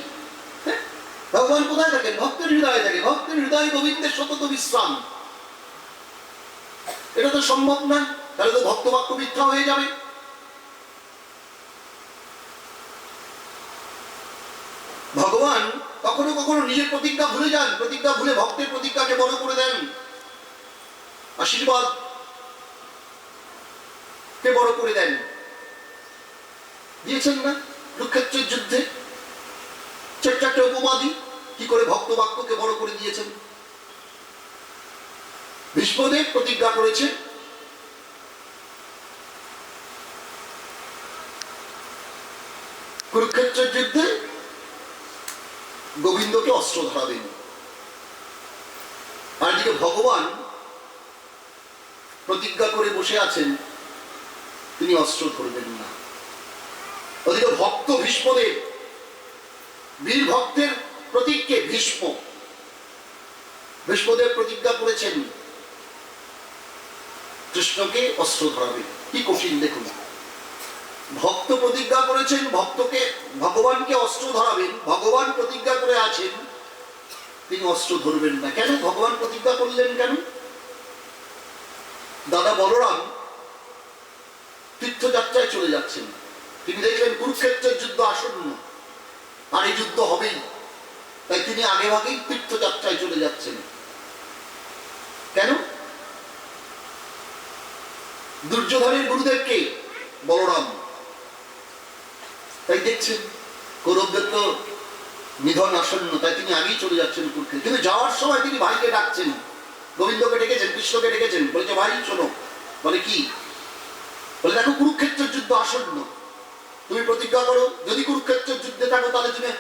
ভগবান কোথায় থাকেন? ভক্তের হৃদয়ে থাকে। ভক্তের হৃদয়ে গোবিন্দের সতত বিশ্রাম। এটা তো সম্ভব নয়, তাহলে তো ভক্ত বাক্য মিথ্যা হয়ে যাবে। ভগবান কখনো কখনো নিজের প্রতিজ্ঞা ভুলে যান, প্রতিজ্ঞা ভুলে ভক্তের প্রতিজ্ঞাকে আশীর্বাদ কে বড় করে দেন? দিয়েছেন না কুরুক্ষেত্রের যুদ্ধে? চারটা উপমাদি কি করে ভক্ত বাক্যকে বড় করে দিয়েছেন। ভীষ্মদেব প্রতিজ্ঞা করেছে কুরুক্ষেত্রের যুদ্ধে গোবিন্দকে অস্ত্র ধরাবেন, আর এদিকে ভগবান প্রতিজ্ঞা করে বসে আছেন তিনি অস্ত্র ধরবেন না। ওদিকে ভক্ত ভীষ্মদেব, বীর ভক্তের প্রতীককে ভীষ্ম, ভীষ্মদেব প্রতিজ্ঞা করেছেন কৃষ্ণকে অস্ত্র ধরাবেন। কি কঠিন দেখুন, ভক্ত প্রতিজ্ঞা করেছেন ভক্তকে ভগবানকে অস্ত্র ধরাবেন, ভগবান প্রতিজ্ঞা করে আছেন তিনি অস্ত্র ধরবেন না। কেন ভগবান প্রতিজ্ঞা করলেন কেন? দাদা বলরাম তীর্থযাত্রায় চলে যাচ্ছেন, তিনি দেখলেন কুরুক্ষেত্রের যুদ্ধ আসন্ন আর এই যুদ্ধ হবেই, তাই তিনি আগে ভাগেই তীর্থযাত্রায় চলে যাচ্ছেন। কেন? দুর্যোধনের গুরুদেবকে বলরাম, তাই দেখছেন কৌরবদের তো নিধন আসন্ন, তাই তিনি আগেই চলে যাচ্ছেন কুরুক্ষেত্রে। কিন্তু যাওয়ার সময় তিনি ভাইকে ডাকছেন, গোবিন্দকে ডেকেছেন, কৃষ্ণকে ডেকেছেন, বলেছে ভাই শোনো। বলে কি? বলে দেখো কুরুক্ষেত্রের যুদ্ধ আসন্ন, তুমি প্রতিজ্ঞা করো যদি কুরুক্ষেত্রের যুদ্ধে থাকো তাহলে তুমি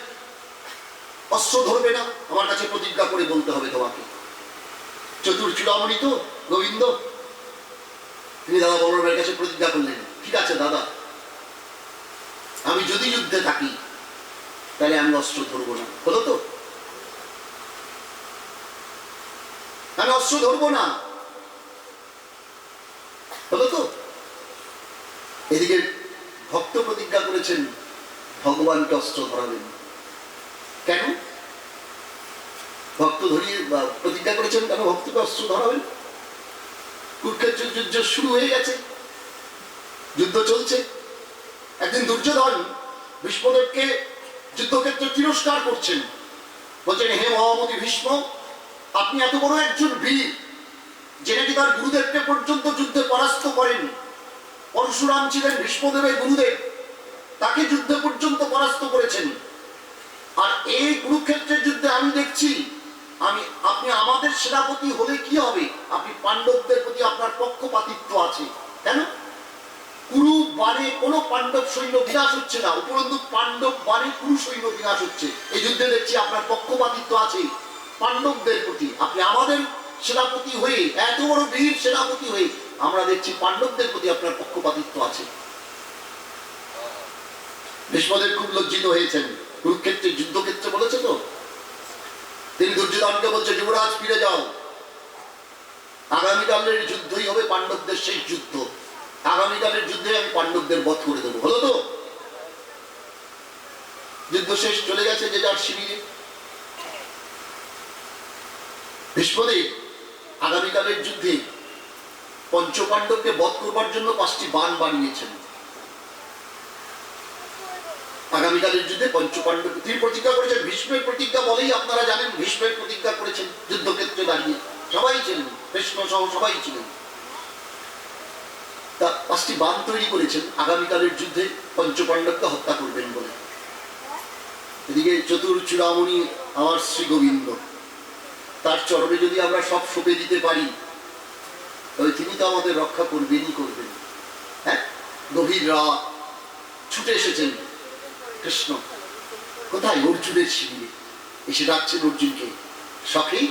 অস্ত্র ধরবে না, আমার কাছে প্রতিজ্ঞা করে বলতে হবে তোমাকে। চতুর চূড়ামণি তো গোবিন্দ, তিনি দাদা বলরামের কাছে প্রতিজ্ঞা করলেন, ঠিক আছে দাদা, আমি যদি যুদ্ধে থাকি তাহলে আমি অস্ত্র ধরবো না। হলো তো? আমি অস্ত্র ধরবো না, হলো তো? এদিকে ভক্ত প্রতিজ্ঞা করেছেন ভগবানকে অস্ত্র ধরাবেন। কেন ভক্ত ধরিয়ে বা প্রতিজ্ঞা করেছেন কেন ভক্তকে অস্ত্র ধরাবেন? কুরুক্ষেত্রের যুদ্ধ শুরু হয়ে গেছে, যুদ্ধ চলছে। একদিন দুর্যোধন ভীষ্মদেবকে যুদ্ধক্ষেত্রে তিরস্কার করছেন, বলছেন হে মহামতি ভীষ্ম, আপনি এত বড় একজন বীর যে নাকি তার গুরুদেবকে পর্যন্ত যুদ্ধে পরাস্ত করেন। পরশুরাম ছিলেন ভীষ্মদেবের গুরুদেব, তাকে যুদ্ধে পর্যন্ত পরাস্ত করেছেন। আর এই কুরুক্ষেত্রের যুদ্ধে আমি দেখছি আপনি আমাদের সেনাপতি হলে কি হবে? আপনি পাণ্ডবদের প্রতি আপনার পক্ষপাতিত্ব আছে। কেন? কুরু বাণে কোনো পাণ্ডব সৈন্য বিনাশ হচ্ছে না, উপরন্তু পাণ্ডব বাণে কুরু সৈন্য বিনাশ হচ্ছে। এই যুদ্ধে দেখছি আপনার পক্ষপাতিত্ব আছে পাণ্ডবদের প্রতি। আপনি আমাদের সেনাপতি হয়ে, এত বড় বীর সেনাপতি হয়ে, আমরা দেখছি পাণ্ডবদের প্রতি আপনার পক্ষপাতিত্ব আছে। ভীষ্মদেব খুব লজ্জিত হয়েছেন, কুরুক্ষেত্রের যুদ্ধক্ষেত্রে বলেছে তো। তিনি দুর্যোধনকে বলছে যুবরাজ ফিরে যাও, আগামীকালের যুদ্ধই হবে পাণ্ডবদের শেষ যুদ্ধ, আগামীকালের যুদ্ধে আমি পাণ্ডবদের বধ করে দেবো। হলো তো? যুদ্ধ শেষ, চলে গেছে যে যার শিবিরে। ভীষ্মদেব আগামীকালের যুদ্ধে পঞ্চপাণ্ডবকে বধ করবার জন্য 5টি বাণ বানিয়েছেন। আগামীকালের যুদ্ধে পঞ্চপাণ্ডব তিনি প্রতিজ্ঞা করেছেন। ভীষ্মের প্রতিজ্ঞা বলেই আপনারা জানেন, ভীষ্মের প্রতিজ্ঞা করেছেন যুদ্ধক্ষেত্রে দাঁড়িয়ে, সবাই ছিলেন, কৃষ্ণ সহ সবাই ছিলেন। তা 5টি বাণ তৈরি করেছেন আগামীকালের যুদ্ধে পঞ্চপাণ্ডবকে হত্যা করবেন বলে। এদিকে চতুর চূড়ামণি আমার শ্রী গোবিন্দ, তার চরণে যদি আমরা সব সঁপে দিতে পারি তবে তিনি তো আমাদের রক্ষা করবেনই করবেন। হ্যাঁ, গভীর রাত ছুটে এসেছেন কৃষ্ণ কোথায়? অর্জুনের শিবিরে এসে ডাকছেন অর্জুনকে, সখে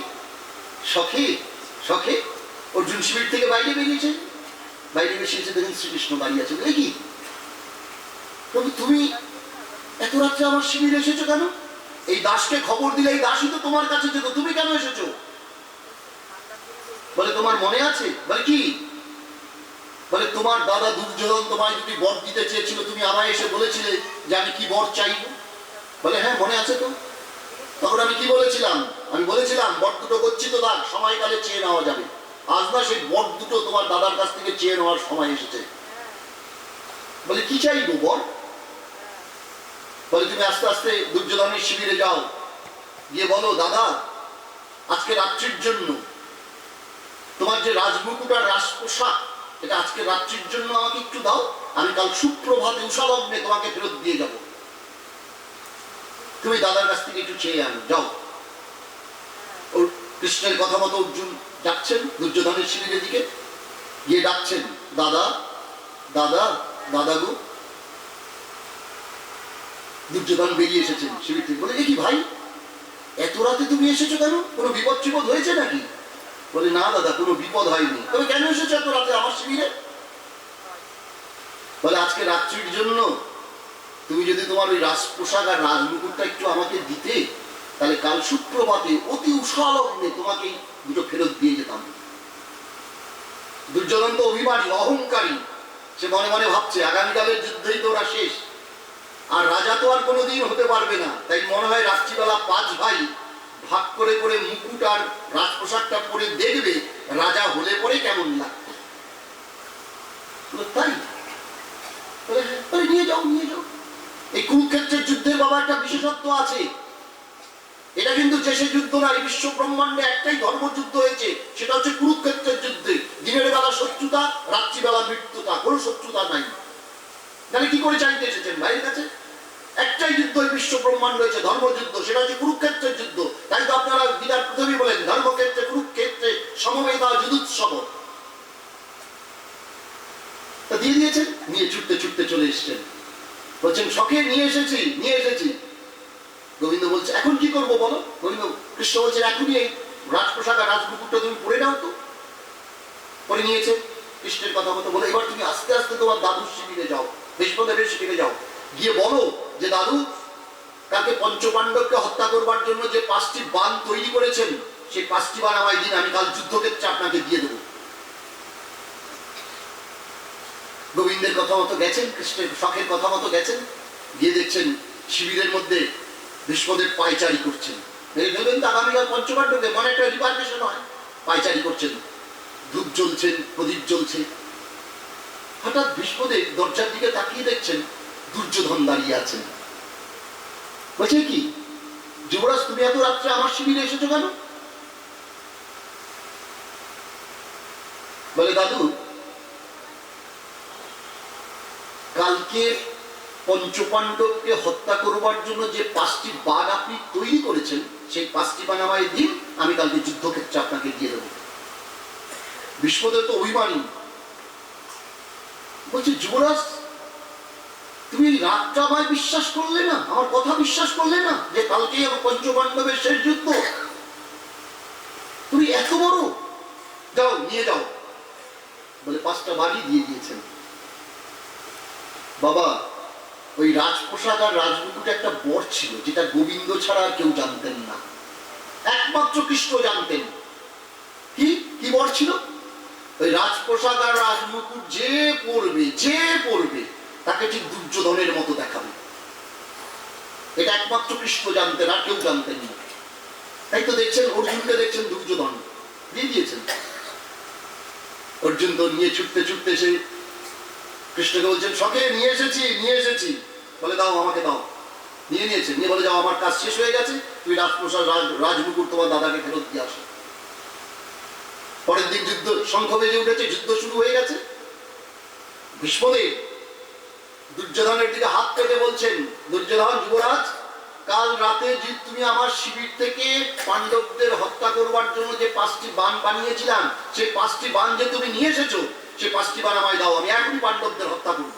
সখে সখে। অর্জুন শিবির থেকে বাইরে বেরিয়েছেন, বাইরে বেশি এসে দেখেন শ্রীকৃষ্ণ দাঁড়িয়ে আছেন। কি প্রভু, তুমি এত রাত্রে আমার শিবিরে এসেছো কেন? এই দাসকে খবর দিলে এই দাসই তো তোমার কাছে যেত, তুমি কেন এসেছো? বলে তোমার মনে আছে? বলে কি? বলে তোমার দাদা দুর্যোধন তোমায় যদি বর দিতে চেয়েছিল, তুমি আমায় এসে বলেছিলে যে আমি কি বর চাইব। বলে হ্যাঁ মনে আছে তো। তখন আমি কি বলেছিলাম? আমি বলেছিলাম বর দুটো গচ্ছিত দাগ সময়কালে চেয়ে নেওয়া যাবে। আজ না সেই বর দুটো তোমার দাদার কাছ থেকে চেয়ে নেওয়ার সময় এসেছে। বলে কি চাইবো বর? বলে তুমি আস্তে আস্তে দুর্যোধনের শিবিরে যাও, গিয়ে বলো দাদা আজকে রাত্রির জন্য তোমার তোমার যে রাজমুকুট আর রাজপোশাক, এটা আজকে রাত্রির জন্য আমাকে একটু দাও, আমি কাল সুপ্রভাতে উষালগ্নে তোমাকে ফেরত দিয়ে যাব। তুমি দাদার কাছ থেকে একটু চেয়ে আনো, যাও। ওর কৃষ্ণের কথা মতো অর্জুন ডাকছেন দুর্যোধনের শিবিরের দিকে, গিয়ে ডাকছেন, দাদা দাদা দাদা গো। দুর্যোধন বেরিয়ে এসেছেন শিবির থেকে, বলে, এ কি ভাই, এত রাতে তুমি এসেছো কেন? কোনো বিপদ টিপদ হয়েছে নাকি? বলে, না দাদা, কোনো বিপদ হয়নি। তবে কেন এসেছো এত রাতে আমার শিবিরে? বলে, আজকে রাত্রির জন্য তুমি যদি তোমার ওই রাজপোশাক আর রাজমুকুটটা একটু আমাকে দিতে, তাহলে কাল সুপ্রভাতে অতি উষালগ্নে তোমাকে দুটো ফেরত দিয়ে যেতাম। দুর্যোধন তো অভিমানী, অহংকারী, সে মনে মনে ভাবছে আগামীকালের যুদ্ধেই তো ওরা শেষ, আর রাজা তো আর কোনোদিন হতে পারবে না। তাই মনে হয় রাত্রিবেলা 5 ভাই ভাগ করে করে মুকুট আর রাজপোশাকটা পরে দেখবে রাজা হলে পরে কেমন লাগতো। তাই নিয়ে যাও, নিয়ে যাও। এই কুরুক্ষেত্রের যুদ্ধের বাবা একটা বিশেষত্ব আছে। এটা কিন্তু যে সে যুদ্ধ না, এই বিশ্ব ব্রহ্মাণ্ডে একটাই ধর্মযুদ্ধ হয়েছে, সেটা হচ্ছে কুরুক্ষেত্রের যুদ্ধে। দিনের বেলা শত্রুতা, রাত্রিবেলা মৃত্যুতা, কোনো শত্রুতা নাই। তাহলে কি করে চাইতে এসেছেন ভাইয়ের কাছে? একটাই যুদ্ধ এই বিশ্ব ব্রহ্মাণ্ড হয়েছে, ধর্মযুদ্ধ, সেটা হচ্ছে কুরুক্ষেত্রের যুদ্ধ। তাই তো আপনারা গীতার প্রথমেই বলেন, ধর্মক্ষেত্রে কুরুক্ষেত্রে সমবেতা যুদুৎসব। তা দিয়ে দিয়েছেন, নিয়ে ছুটতে ছুটতে চলে এসেছেন, বলছেন শখে নিয়ে এসেছি, নিয়ে এসেছি। গোবিন্দ বলছে, এখন কি করবো বলো? গোবিন্দ কৃষ্ণ বলছেন, এখনই এই রাজপোশাক আর রাজমুকুটটা তুমি পরে নাও তো। পরে নিয়েছে কৃষ্ণের কথা মতো। বলে, এবার তুমি আস্তে আস্তে তোমার দাদুর শিবিরে যাও, ভীষ্মদেবের শিবিরে যাও, গিয়ে বলো যে দাদু, কালকে পঞ্চপাণ্ডবকে হত্যা করবার জন্য যে 5টি বাণ তৈরি করেছেন, সেই 5টি বাণ আমায় দিন, আমি কাল যুদ্ধক্ষেত্রে আপনাকে দিয়ে দেবো। গোবিন্দের কথা মতো গেছেন, কৃষ্ণের শখের কথা মতো গেছেন, গিয়ে দেখছেন শিবিরের মধ্যে ভীষ্মদেব পায়চারি করছেন। ভেবেন তো আগামীকাল পঞ্চপাণ্ডবকে, মনে একটা রিপার্কেশন হয়, পায়চারি করছেন, ধূপ জ্বলছেন, প্রদীপ জ্বলছে। হঠাৎ ভীষ্মদেব দরজার দিকে তাকিয়ে দেখছেন দুর্যোধন দাঁড়িয়ে আছেন। বলছে, কি যুবরাজ, তুমি এত রাত্রে আমার শিবিরে এসেছো কেন? বলে, দাদু, কালকে পঞ্চপাণ্ডবকে হত্যা করবার জন্য যে 5টি বাণ আপনি তৈরি করেছেন, সেই 5টি বাণ আমায় দিন, আমি কালকে যুদ্ধক্ষেত্রে আপনাকে দিয়ে দেবো। ভীষ্মদেব তো অভিমানী, বলছে, যুবরাজ, তুমি রাতটা আমায় বিশ্বাস করলে না, আমার কথা বিশ্বাস করলে না, যে কালকে পঞ্চপাণ্ডবের শেষ যুদ্ধ? তুমি এত বড়, যাও নিয়ে যাও। বলে, 5টা বাড়ি দিয়ে দিয়েছেন। বাবা, ওই রাজপোশাক আর রাজমুকুট একটা বর ছিল, যেটা গোবিন্দ ছাড়া আর কেউ জানতেন না, একমাত্র কৃষ্ণ জানতেন। কি কি বর ছিল? ওই রাজপোশাক আর রাজমুকুট যে পরবে তাকে ঠিক দুর্যোধনের মতো দেখাবে, এটা একমাত্র কৃষ্ণ জানতেন, আর কেউ জানতেন না। তাই তো দেখছেন অর্জুনকে দেখছেন দুর্যোধন দিয়ে দিয়েছেন। অর্জুন তো নিয়ে ছুটতে ছুটতে এসে কৃষ্ণকে বলছেন, শখে নিয়ে এসেছি, নিয়ে এসেছি। বলে, দাও, আমাকে দাও। নিয়ে নিয়েছে, নিয়ে বলে, যাও, আমার কাজ শেষ হয়ে গেছে, তুমি রাজপ্রসাদ রাজমুকুট তোমার দাদাকে ফেরত দিয়ে আসো। পরের দিন যুদ্ধ, শঙ্খ বেজে উঠেছে, যুদ্ধ শুরু হয়ে গেছে। ভীষ্মদেব দুর্যোধনের দিকে হাত পেতে বলছেন, দুর্যোধন যুবরাজ, কাল রাতে যে তুমি আমার শিবির থেকে পাণ্ডবদের হত্যা করবার জন্য যে 5টি বাণ বানিয়েছিলাম, সেই 5টি বাণ যে তুমি নিয়ে এসেছো, সেই 5টি বাণ আমায় দাও, আমি এখনই পাণ্ডবদের হত্যা করব।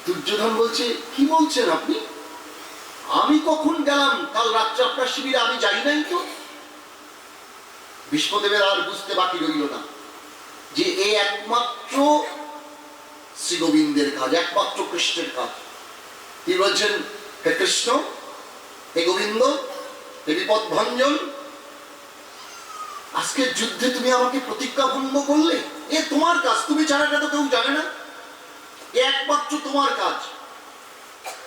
দুর্যোধন বলছে, কি বলছেন আপনি? আমি কখন গেলাম কাল রাত্রে আপনার শিবিরে? আমি যাই নাই তো। ভীষ্মদেবের আর বুঝতে বাকি রইল না যে এই একমাত্র শ্রী গোবিন্দের কাজ, একমাত্র কৃষ্ণের কাজ। কি বলছেন, হে কৃষ্ণ, হে গোবিন্দ, হে বিপদ ভঞ্জন, আজকের যুদ্ধে তুমি আমাকে প্রতিজ্ঞা ভঙ্গ করলে। এ তোমার কাজ, তুমি ছাড়া এটা তো কেউ জানে না, এ একমাত্র তোমার কাজ।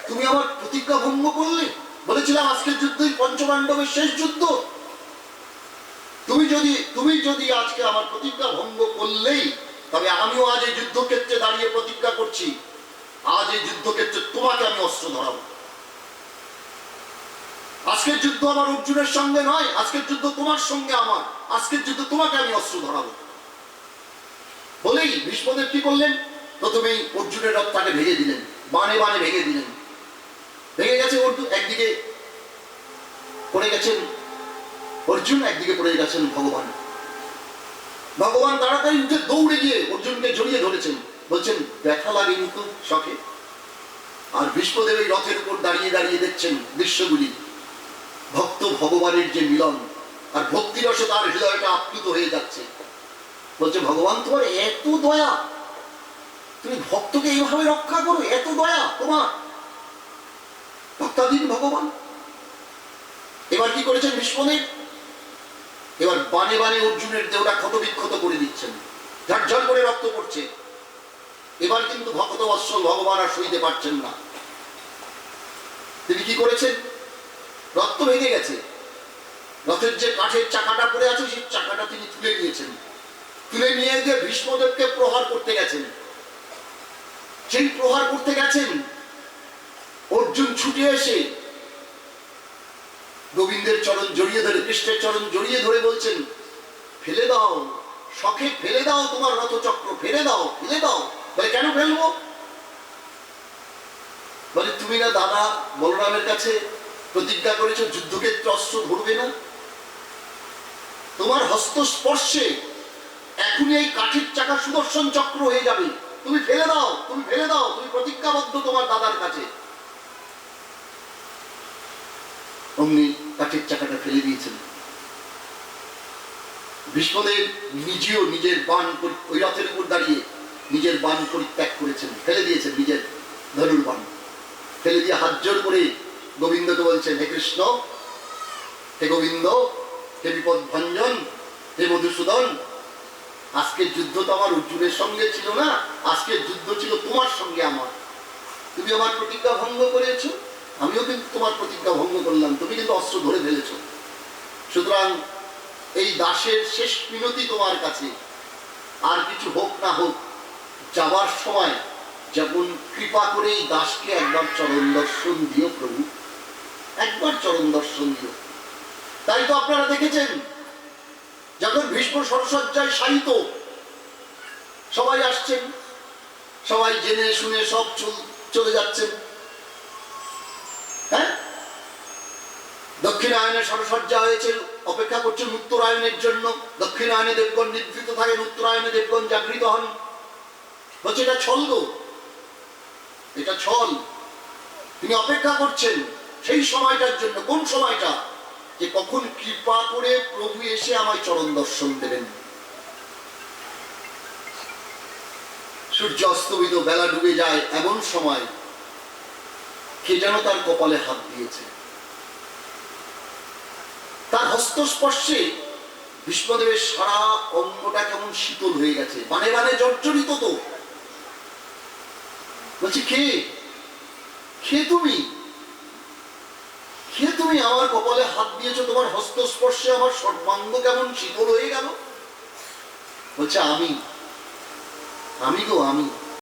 তুমি আমার প্রতিজ্ঞা ভঙ্গ করলে। বলেছিলাম আজকের যুদ্ধই পঞ্চপাণ্ডবের শেষ যুদ্ধ। তুমি যদি আজকে আমার প্রতিজ্ঞা ভঙ্গ করলেই, তবে আমিও আজ এই যুদ্ধক্ষেত্রে দাঁড়িয়ে প্রতিজ্ঞা করছি, আজ এই যুদ্ধক্ষেত্রে তোমাকে আমি অস্ত্র ধরাবো। আজকের যুদ্ধ আমার অর্জুনের সঙ্গে নয়, আজকের যুদ্ধ তোমার সঙ্গে আমার, আজকের যুদ্ধ তোমাকে আমি অস্ত্র ধরাবো। বলেই ভীষ্মদেব কি করলেন, প্রথমেই অর্জুনের রথটাকে ভেঙে দিলেন, বানে বানে ভেঙে দিলেন। ভেঙে গেছে অর্জুন, একদিকে পড়ে গেছেন অর্জুন, একদিকে পড়ে গেছেন ভগবান। ভগবান তাড়াতাড়ি উঠে দৌড়ে গিয়ে অর্জুনকে জড়িয়ে ধরেছেন, বলছেন ব্যথা লাগেনি তো শখে? আর ভীষ্মদেব এই রথের উপর দাঁড়িয়ে দাঁড়িয়ে দেখছেন দৃশ্যগুলি, ভক্ত ভগবানের যে মিলন, আর ভক্তিরসে তার হৃদয়টা আপ্লুত হয়ে যাচ্ছে। বলছে ভগবান তোমার এত দয়া, তুমি ভক্তকে এইভাবে রক্ষা করো, এত দয়া তোমার, ভক্তাধীন ভগবান। এবার কি করেছেন ভীষ্মদেব, এবার বানে বানে অর্জুনের দেহটা ক্ষত বিক্ষত করে দিচ্ছেন, ঝরঝর করে রক্ত পড়ছে। এবার কিন্তু ভক্ত বৎসল ভগবান আর সইতে পারছেন না। তিনি কি করেছেন, রক্ত ভেঙে গেছে, রথের যে কাঠের চাকাটা পড়ে আছে সেই চাকাটা তিনি তুলে নিয়েছেন, তুলে নিয়ে গিয়ে ভীষ্মদেবকে প্রহার করতে গেছেন। সেই প্রহার করতে গেছেন, অর্জুন ছুটে এসে গোবিন্দের চরণ জড়িয়ে ধরে, কৃষ্ণের চরণ জড়িয়ে ধরে বলছেন ফেলে দাও, শখে ফেলে দাও তোমার রথচক্র, ফেলে দাও, ফেলে দাও। বলে কেন ফেলবো? বলে তুমি না দাদা বলরামের কাছে প্রতিজ্ঞা করেছো যুদ্ধক্ষেত্রে অস্ত্র ধরবে না, তোমার হস্তস্পর্শে এখনই এই কাঠের চাকা সুদর্শন চক্র হয়ে যাবে, তুমি ফেলে দাও, তুমি ফেলে দাও, তুমি প্রতিজ্ঞাবদ্ধ তোমার দাদার কাছে। অমনি কাঠের চাকাটা ফেলে দিয়েছেন। ভীষ্মদেব নিজেও নিজের বাণ, ওই রথের উপর দাঁড়িয়ে নিজের বাণ পরিত্যাগ করেছেন, ফেলে দিয়েছেন নিজের ধনুর্বাণ, ফেলে দিয়ে হাত জোর করে গোবিন্দকে বলছেন হে কৃষ্ণ, হে গোবিন্দ, হে বিপদ ভঞ্জন, হে মধুসূদন, আজকের যুদ্ধ তো আমার অর্জুনের সঙ্গে ছিল না, আজকের যুদ্ধ ছিল তোমার সঙ্গে আমার। তুমি আমার প্রতিজ্ঞা ভঙ্গ করেছো, আমিও কিন্তু তোমার প্রতিজ্ঞা ভঙ্গ করলাম, তুমি কিন্তু অস্ত্র ধরে ফেলেছো। সুতরাং এই দাসের শেষ মিনতি তোমার কাছে, আর কিছু হোক না হোক, যাবার সময় যেমন কৃপা করে এই দাসকে একবার চরণ দর্শন দিও প্রভু, একবার চরণ দর্শন দিও। তাই তো আপনারা দেখেছেন যখন ভীষ্ম সরসজ্জায় শায়িত, সবাই আসছেন, সবাই জেনে শুনে সব চলে যাচ্ছেন। হ্যাঁ, দক্ষিণায়নে সরসজ্জা হয়েছে, অপেক্ষা করছেন উত্তরায়ণের জন্য। দক্ষিণায়নে দেবগণ নিদ্রিত থাকেন, উত্তরায়ণে দেবগণ জাগৃত হন। বলছে এটা ছল গো, এটা ছল। তিনি অপেক্ষা করছেন সেই সময়টার জন্য। কোন সময়টা? যে কখন কৃপা করে প্রভু এসে আমায় চরণ দর্শন দেবেন। সূর্য অস্তমিত, বেলা ডুবে যায়, এমন সময় কে যেন তার কপালে হাত দিয়েছে। তার হস্তস্পর্শে ভীষ্মদেবের সারা অঙ্গটা কেমন শীতল হয়ে গেছে, বানে বানে জর্জরিত। তো বলছি কে, কে তুমি, কে তুমি আমার কপালে হাত দিয়েছো, তোমার হস্তস্পর্শে আমার সর্বাঙ্গ কেমন শীতল হয়ে গেল। বলছে আমি, আমি গো আমি।